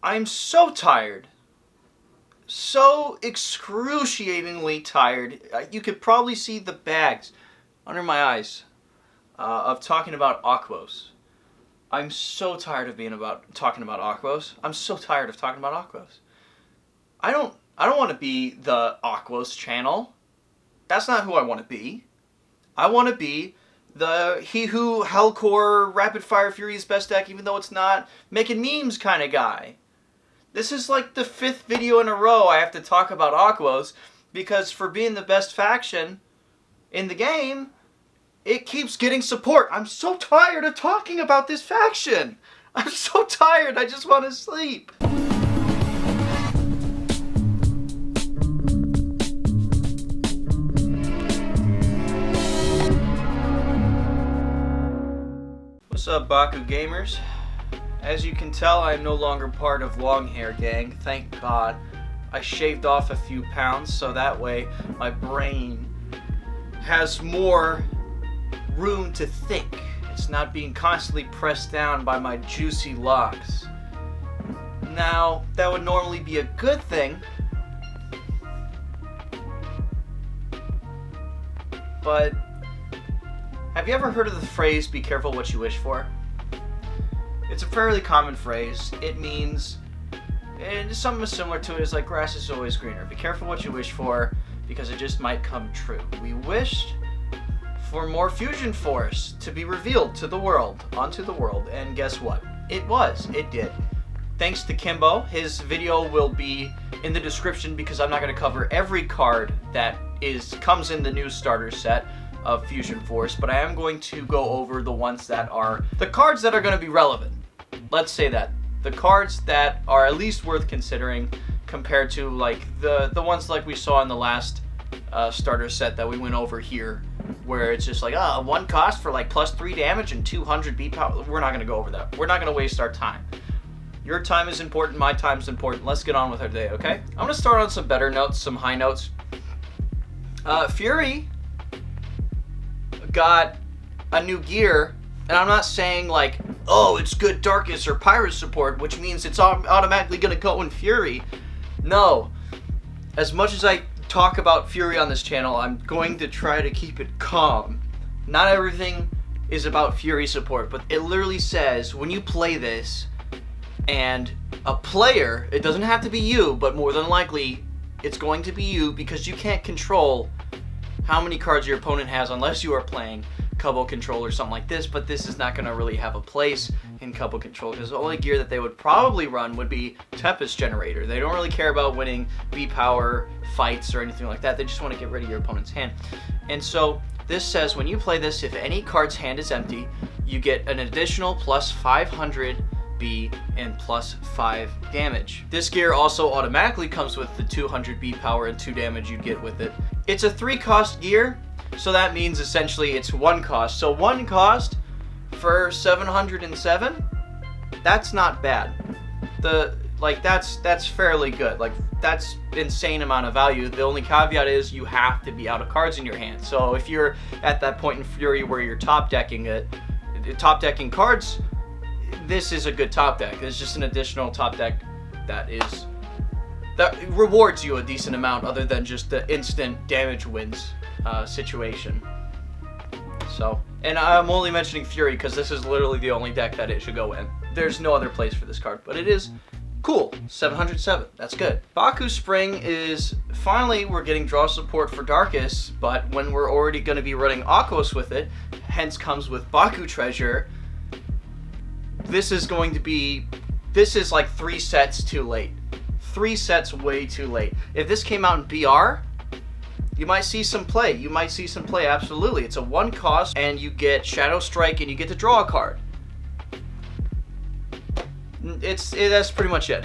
I'm so tired. So excruciatingly tired. You could probably see the bags under my eyes of talking about Aquos. I'm so tired of talking about Aquos. I'm so tired of talking about Aquos. I don't want to be the Aquos channel. That's not who I want to be. I want to be the he who Howlkor rapid fire fury's best deck even though it's not making memes kind of guy. This is like the 5th video in a row I have to talk about Aquos because for being the best faction in the game, it keeps getting support. I'm so tired of talking about this faction. I'm so tired. I just want to sleep. What's up, Baku gamers? As you can tell, I am no longer part of Long Hair Gang. Thank God. I shaved off a few pounds so that way my brain has more room to think. It's not being constantly pressed down by my juicy locks. Now, that would normally be a good thing, but have you ever heard of the phrase, be careful what you wish for? It's a fairly common phrase. It means, and something similar to it is like grass is always greener. Be careful what you wish for because it just might come true. We wished for more Fusion Force to be revealed to the world, onto the world, and guess what? It did. Thanks to Kimbo. His video will be in the description because I'm not going to cover every card that comes in the new starter set of Fusion Force, but I am going to go over the ones that are the cards that are going to be relevant. Let's say that. The cards that are at least worth considering compared to like the ones like we saw in the last starter set that we went over here, where it's just like, one cost for like +3 damage and 200 beat power. We're not going to go over that. We're not going to waste our time. Your time is important, my time is important. Let's get on with our day, okay? I'm going to start on some better notes, some high notes. Fury got a new gear, and I'm not saying like, oh, it's good Darkus or Pyrus support, which means it's automatically going to go in Fury. No. As much as I talk about Fury on this channel, I'm going to try to keep it calm. Not everything is about Fury support, but it literally says when you play this and a player, it doesn't have to be you, but more than likely it's going to be you because you can't control how many cards your opponent has unless you are playing Cubbo Control or something like this, but this is not going to really have a place in Cubbo Control because the only gear that they would probably run would be Tempest Generator. They don't really care about winning B-Power fights or anything like that. They just want to get rid of your opponent's hand. And so this says when you play this, if any card's hand is empty, you get an additional +500 B and +5 damage. This gear also automatically comes with the 200 B power and 2 damage you get with it. It's a 3-cost gear, so that means essentially it's 1 cost. So 1 cost for 707, that's not bad. That's fairly good. Like, that's insane amount of value. The only caveat is you have to be out of cards in your hand. So if you're at that point in Fury where you're top decking cards, this is a good top deck. It's just an additional top deck that rewards you a decent amount other than just the instant damage wins situation. So, and I'm only mentioning Fury because this is literally the only deck that it should go in. There's no other place for this card, but it is cool. 707, that's good. Baku Spring is, finally we're getting draw support for Darkus, but when we're already going to be running Aquos with it, hence comes with Baku Treasure, this is like 3 sets too late. 3 sets way too late. If this came out in BR, you might see some play. Absolutely. It's a 1 cost, and you get Shadow Strike, and you get to draw a card. That's pretty much it.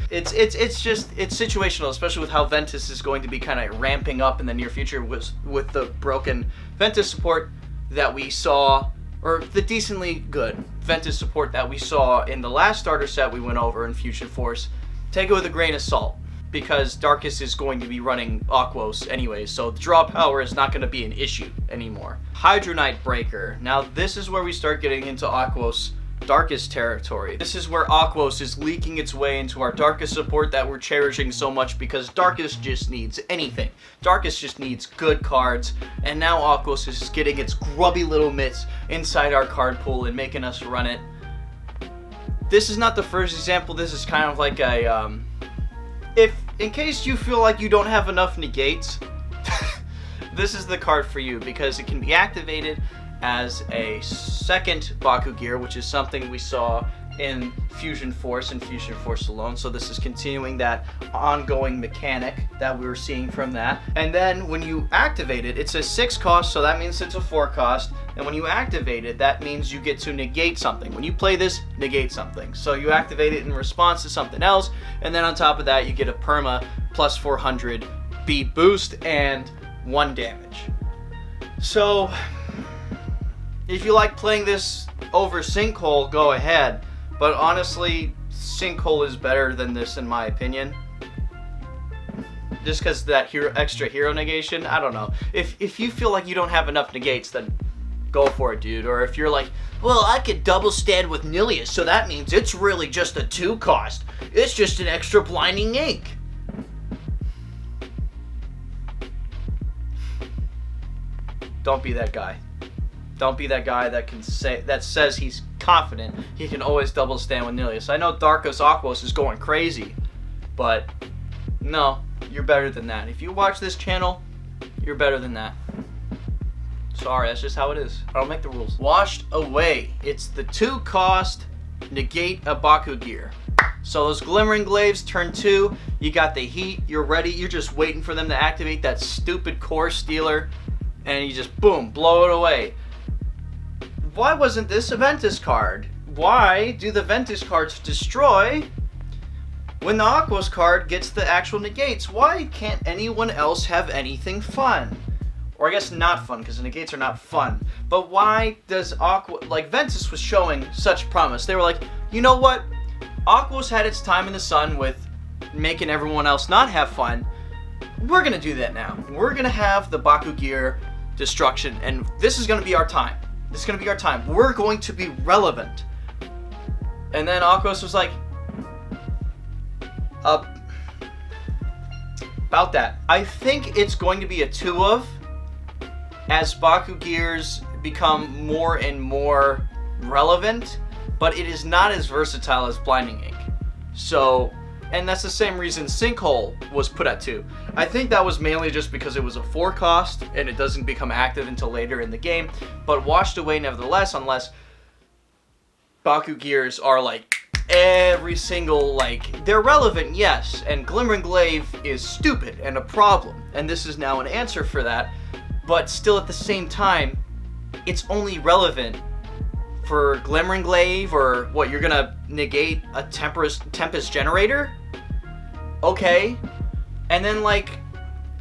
it's situational, especially with how Ventus is going to be kind of ramping up in the near future with the broken Ventus support that we saw, or the decently good Ventus support that we saw in the last starter set we went over in Fusion Force. Take it with a grain of salt, because Darkus is going to be running Aquos anyways, so the draw power is not going to be an issue anymore. Hydronite Breaker. Now this is where we start getting into Aquos Darkus territory. This is where Aquos is leaking its way into our Darkus support that we're cherishing so much because Darkus just needs anything. Darkus just needs good cards, and now Aquos is getting its grubby little mitts inside our card pool and making us run it. This is not the first example. This is kind of like a, in case you feel like you don't have enough negates, this is the card for you because it can be activated as a second Baku gear, which is something we saw in Fusion Force and Fusion Force alone. So this is continuing that ongoing mechanic that we were seeing from that. And then when you activate it, it's a 6 cost, so that means it's a 4 cost. And when you activate it, that means you get to negate something. When you play this, negate something. So you activate it in response to something else, and then on top of that, you get a perma plus 400 beat boost and 1 damage. So if you like playing this over Sinkhole, go ahead. But honestly, Sinkhole is better than this in my opinion. Just because that extra hero negation, I don't know. If you feel like you don't have enough negates, then go for it, dude. Or if you're like, well, I could double stand with Nilius, so that means it's really just a 2 cost. It's just an extra blinding ink. Don't be that guy. Don't be that guy that says he's confident he can always double stand with Nilius. I know Darkus Aquos is going crazy, but no, you're better than that. If you watch this channel, you're better than that. Sorry, that's just how it is. I don't make the rules. Washed Away. It's the 2 cost negate a Baku gear. So those Glimmering Glaives turn 2. You got the heat. You're ready. You're just waiting for them to activate that stupid core stealer, and you just boom, blow it away. Why wasn't this a Ventus card? Why do the Ventus cards destroy when the Aquos card gets the actual negates? Why can't anyone else have anything fun? Or I guess not fun, because the negates are not fun. But why does Ventus was showing such promise. They were like, you know what? Aquos had its time in the sun with making everyone else not have fun. We're going to do that now. We're going to have the Baku gear destruction, and this is going to be our time. This is going to be our time. We're going to be relevant. And then Aquos was like, about that. I think it's going to be a 2 of as Baku gears become more and more relevant, but it is not as versatile as Blinding Ink. So, and that's the same reason Sinkhole was put at 2. I think that was mainly just because it was a 4 cost and it doesn't become active until later in the game, but Washed Away nevertheless, unless Baku gears are like every single, they're relevant, yes, and Glimmering Glaive is stupid and a problem, and this is now an answer for that, but still at the same time, it's only relevant for Glimmering Glaive, or what, you're gonna negate a Tempest Generator? Okay. And then,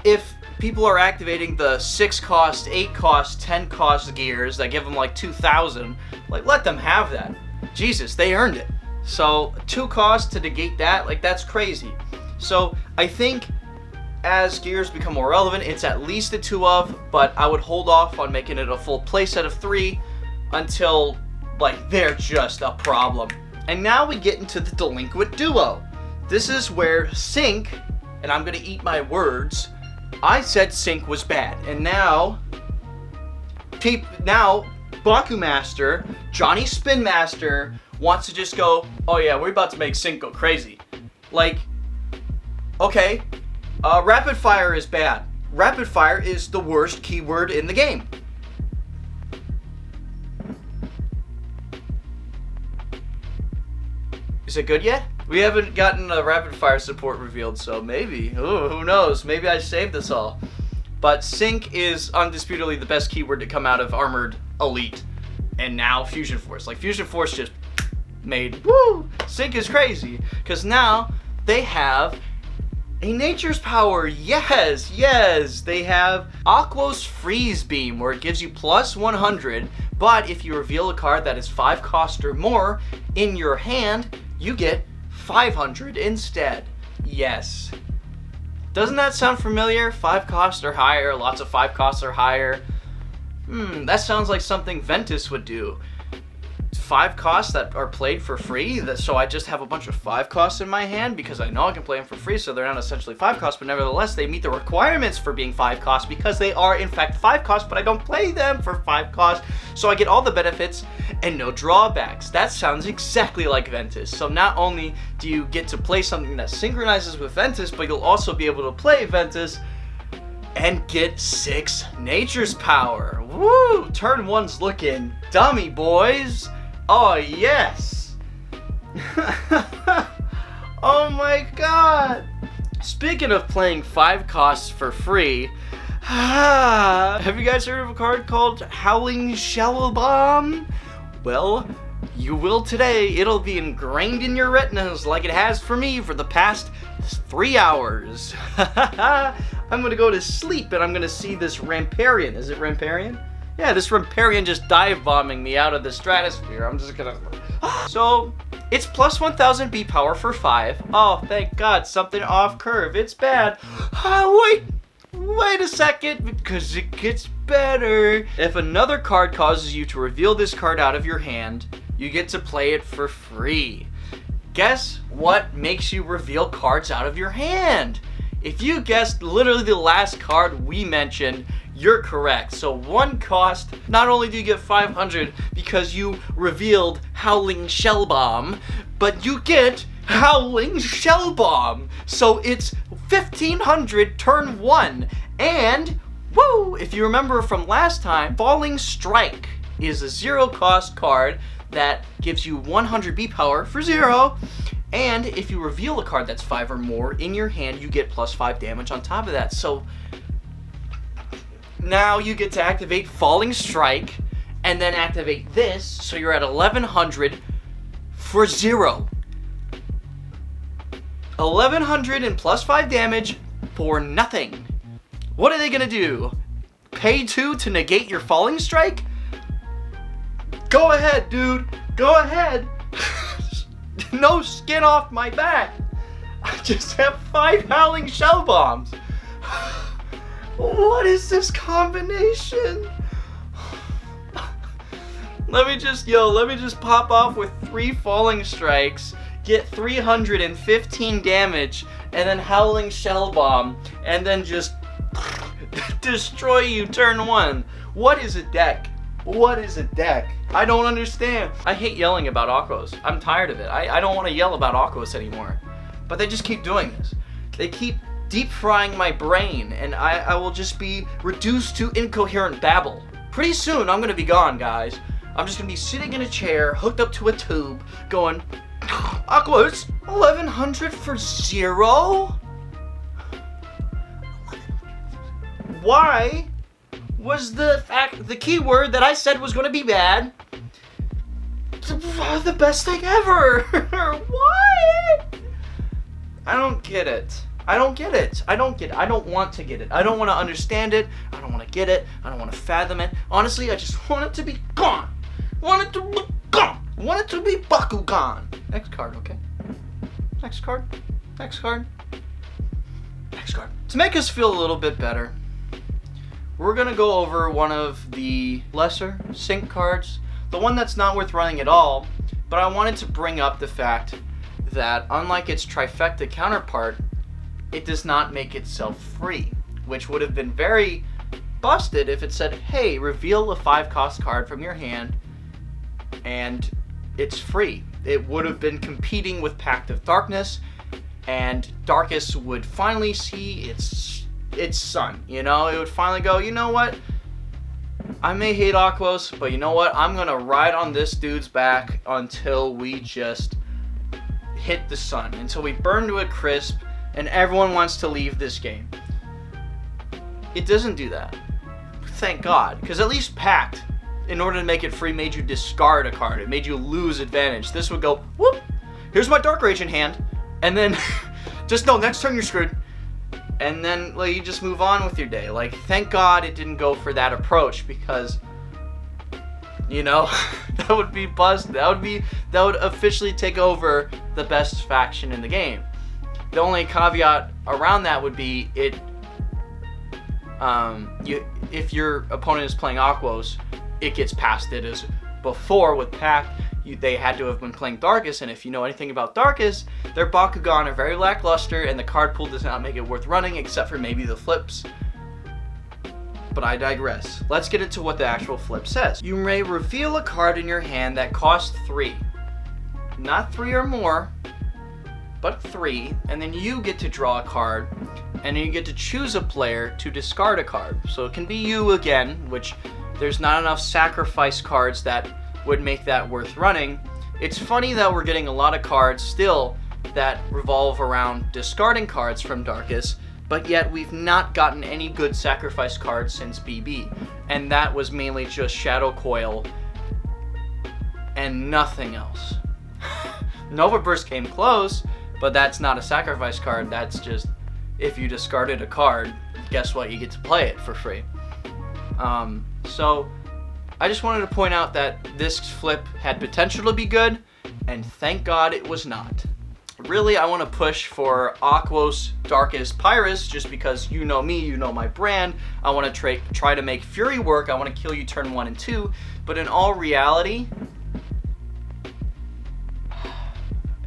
if people are activating the 6 cost, 8 cost, 10 cost gears that give them 2,000, let them have that. Jesus, they earned it. So 2 cost to negate that, that's crazy. So I think as gears become more relevant, it's at least a 2 of, but I would hold off on making it a full playset of 3 until they're just a problem. And now we get into the Delinquent Duo. This is where Sync, and I'm gonna eat my words, I said Sync was bad, and now Baku Master, Johnny Spin Master, wants to just go, oh yeah, we're about to make Sync go crazy. Okay, Rapid Fire is bad. Rapid Fire is the worst keyword in the game. Is it good yet? We haven't gotten a Rapid Fire support revealed, so maybe. Ooh, who knows? Maybe I saved this all. But Sync is undisputedly the best keyword to come out of Armored Elite. And now Fusion Force. Fusion Force just made, woo! Sync is crazy. Because now they have a Nature's Power. Yes, yes. They have Aquos Freeze Beam, where it gives you plus 100. But if you reveal a card that is 5 cost or more in your hand, you get 500 instead. Yes. Doesn't that sound familiar? 5 costs or higher, lots of 5 costs or higher. That sounds like something Ventus would do. 5 costs that are played for free, so I just have a bunch of 5 costs in my hand because I know I can play them for free, so they're not essentially 5 costs, but nevertheless they meet the requirements for being 5 costs because they are in fact 5 costs, but I don't play them for 5 costs, so I get all the benefits and no drawbacks. That sounds exactly like Ventus. So not only do you get to play something that synchronizes with Ventus, but you'll also be able to play Ventus and get 6 Nature's Power. Woo! Turn 1's looking dummy, boys. Oh, yes. Oh my god. Speaking of playing 5 costs for free, have you guys heard of a card called Howling Shell Bomb? Well, you will today. It'll be ingrained in your retinas like it has for me for the past 3 hours. I'm gonna go to sleep and I'm gonna see this Ramparian. Is it Ramparian? Yeah, this Ramparian just dive bombing me out of the stratosphere. I'm just gonna... So, it's plus 1000 B power for 5. Oh, thank God, something off curve. It's bad. Wait a second, because it gets better. If another card causes you to reveal this card out of your hand, you get to play it for free. Guess what makes you reveal cards out of your hand? If you guessed literally the last card we mentioned, you're correct. So 1 cost, not only do you get 500 because you revealed Howling Shell Bomb, but you get Howling Shell Bomb. So it's 1500 turn 1. And, woo, if you remember from last time, Falling Strike is a 0 cost card that gives you 100 B power for 0. And if you reveal a card that's 5 or more in your hand, you get plus 5 damage on top of that. So now you get to activate Falling Strike and then activate this, so you're at 1100 for 0. 1100 and plus 5 damage for nothing. What are they gonna do? Pay 2 to negate your Falling Strike? Go ahead, dude. Go ahead. No skin off my back. I just have 5 Howling Shell Bombs. What is this combination? Let me just pop off with 3 Falling Strikes, get 315 damage, and then Howling Shell Bomb, and then just destroy you turn 1. What is a deck? What is a deck? I don't understand. I hate yelling about Aquos. I'm tired of it. I don't want to yell about Aquos anymore. But they just keep doing this. They keep deep frying my brain, and I will just be reduced to incoherent babble. Pretty soon, I'm gonna be gone, guys. I'm just gonna be sitting in a chair, hooked up to a tube, going, Aquos, 1100 for 0? Why was the keyword that I said was gonna be bad the best thing ever? Why? I don't get it. I don't get it. I don't get it. I don't want to get it. I don't want to understand it. I don't want to get it. I don't want to fathom it. Honestly, I just want it to be gone. Want it to be gone. Want it to be Bakugan. Next card, okay? Next card. Next card. Next card. To make us feel a little bit better, we're going to go over one of the lesser sync cards. The one that's not worth running at all, but I wanted to bring up the fact that unlike its trifecta counterpart, it does not make itself free, which would have been very busted if it said, hey, reveal a 5 cost card from your hand and it's free. It would have been competing with Pact of Darkness, and Darkus would finally see its sun, you know? It would finally go, you know what? I may hate Aquos, but you know what? I'm gonna ride on this dude's back until we just hit the sun, until we burn to a crisp and everyone wants to leave this game. It doesn't do that. Thank God. Because at least Pact, in order to make it free, made you discard a card. It made you lose advantage. This would go, whoop, here's my Dark Rage in hand. And then, just know, next turn you're screwed. And then, like, you just move on with your day. Like, thank God it didn't go for that approach, because, you know, that would be busted. That would officially take over the best faction in the game. The only caveat around that would be if your opponent is playing Aquos, it gets past it as before with Pact. they had to have been playing Darkus, and if you know anything about Darkus, their Bakugan are very lackluster, and the card pool does not make it worth running, except for maybe the flips. But I digress. Let's get into what the actual flip says. You may reveal a card in your hand that costs 3. Not 3 or more, but 3, and then you get to draw a card, and then you get to choose a player to discard a card. So it can be you again, which there's not enough sacrifice cards that would make that worth running. It's funny that we're getting a lot of cards still that revolve around discarding cards from Darkus, but yet we've not gotten any good sacrifice cards since BB. And that was mainly just Shadow Coil and nothing else. Nova Burst came close, but that's not a sacrifice card. That's just, if you discarded a card, guess what? You get to play it for free. So I just wanted to point out that this flip had potential to be good, and thank God it was not. Really, I want to push for Aquos, Darkus, Pyrus, just because you know me, you know my brand. I want to try to make Fury work. I want to kill you turn 1 and 2. But in all reality,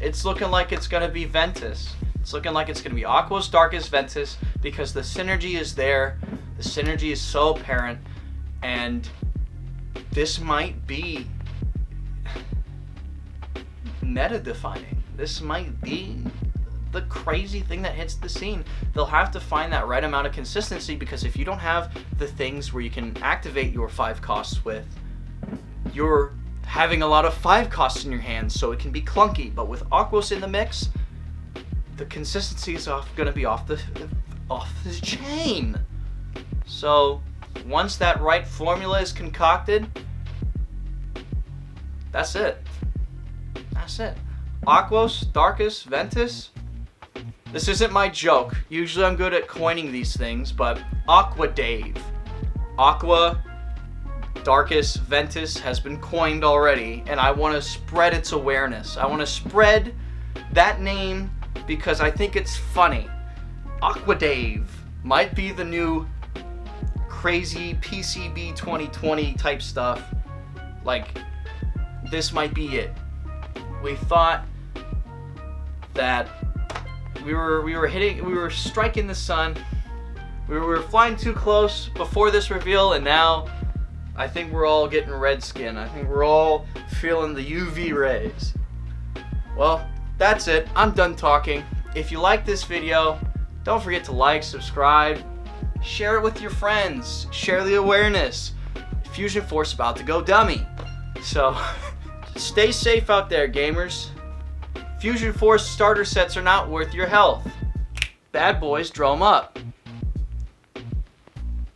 it's looking like it's going to be Ventus. It's looking like it's going to be Aquos, Darkus, Ventus, because the synergy is there. The synergy is so apparent. And this might be meta-defining. This might be the crazy thing that hits the scene. They'll have to find that right amount of consistency, because if you don't have the things where you can activate your 5 costs with, you're having a lot of 5 costs in your hands, so it can be clunky. But with Aquos in the mix, the consistency is going to be off the chain. So once that right formula is concocted, that's it. That's it. Aquos, Darkus, Ventus. This isn't my joke. Usually I'm good at coining these things, but Aqua Dave. Aqua, Darkus, Ventus has been coined already, and I want to spread its awareness. I want to spread that name because I think it's funny. Aqua Dave might be the new crazy PCB 2020 type stuff. Like, this might be it. We thought that we were striking the sun. We were flying too close before this reveal, and now I think we're all getting red skin. I think we're all feeling the UV rays. Well, that's it. I'm done talking. If you like this video, don't forget to like, subscribe, share it with your friends, share the awareness. Fusion Force about to go dummy. So stay safe out there, gamers. Fusion Force starter sets are not worth your health. Bad boys, draw 'em up.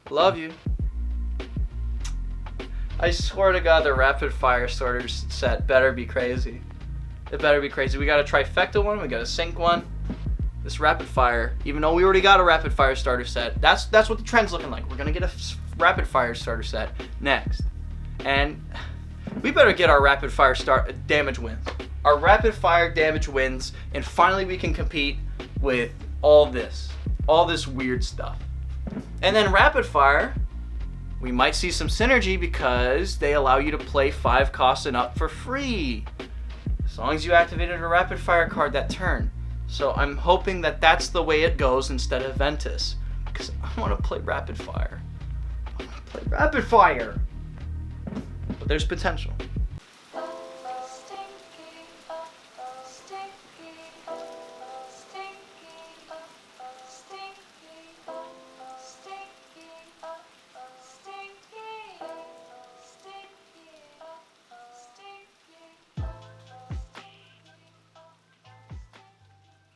Love you. I swear to God, the rapid fire starter set better be crazy. It better be crazy. We got a trifecta one, we got a sync one. This rapid fire, even though we already got a rapid fire starter set, that's what the trend's looking like. We're gonna get a rapid fire starter set next, and we better get our rapid fire damage wins. Our rapid fire damage wins, and finally we can compete with all this weird stuff. And then rapid fire, we might see some synergy because they allow you to play 5 costs and up for free, as long as you activated a rapid fire card that turn. So I'm hoping that that's the way it goes instead of Ventus, because I want to play rapid fire. I want to play rapid fire. But there's potential.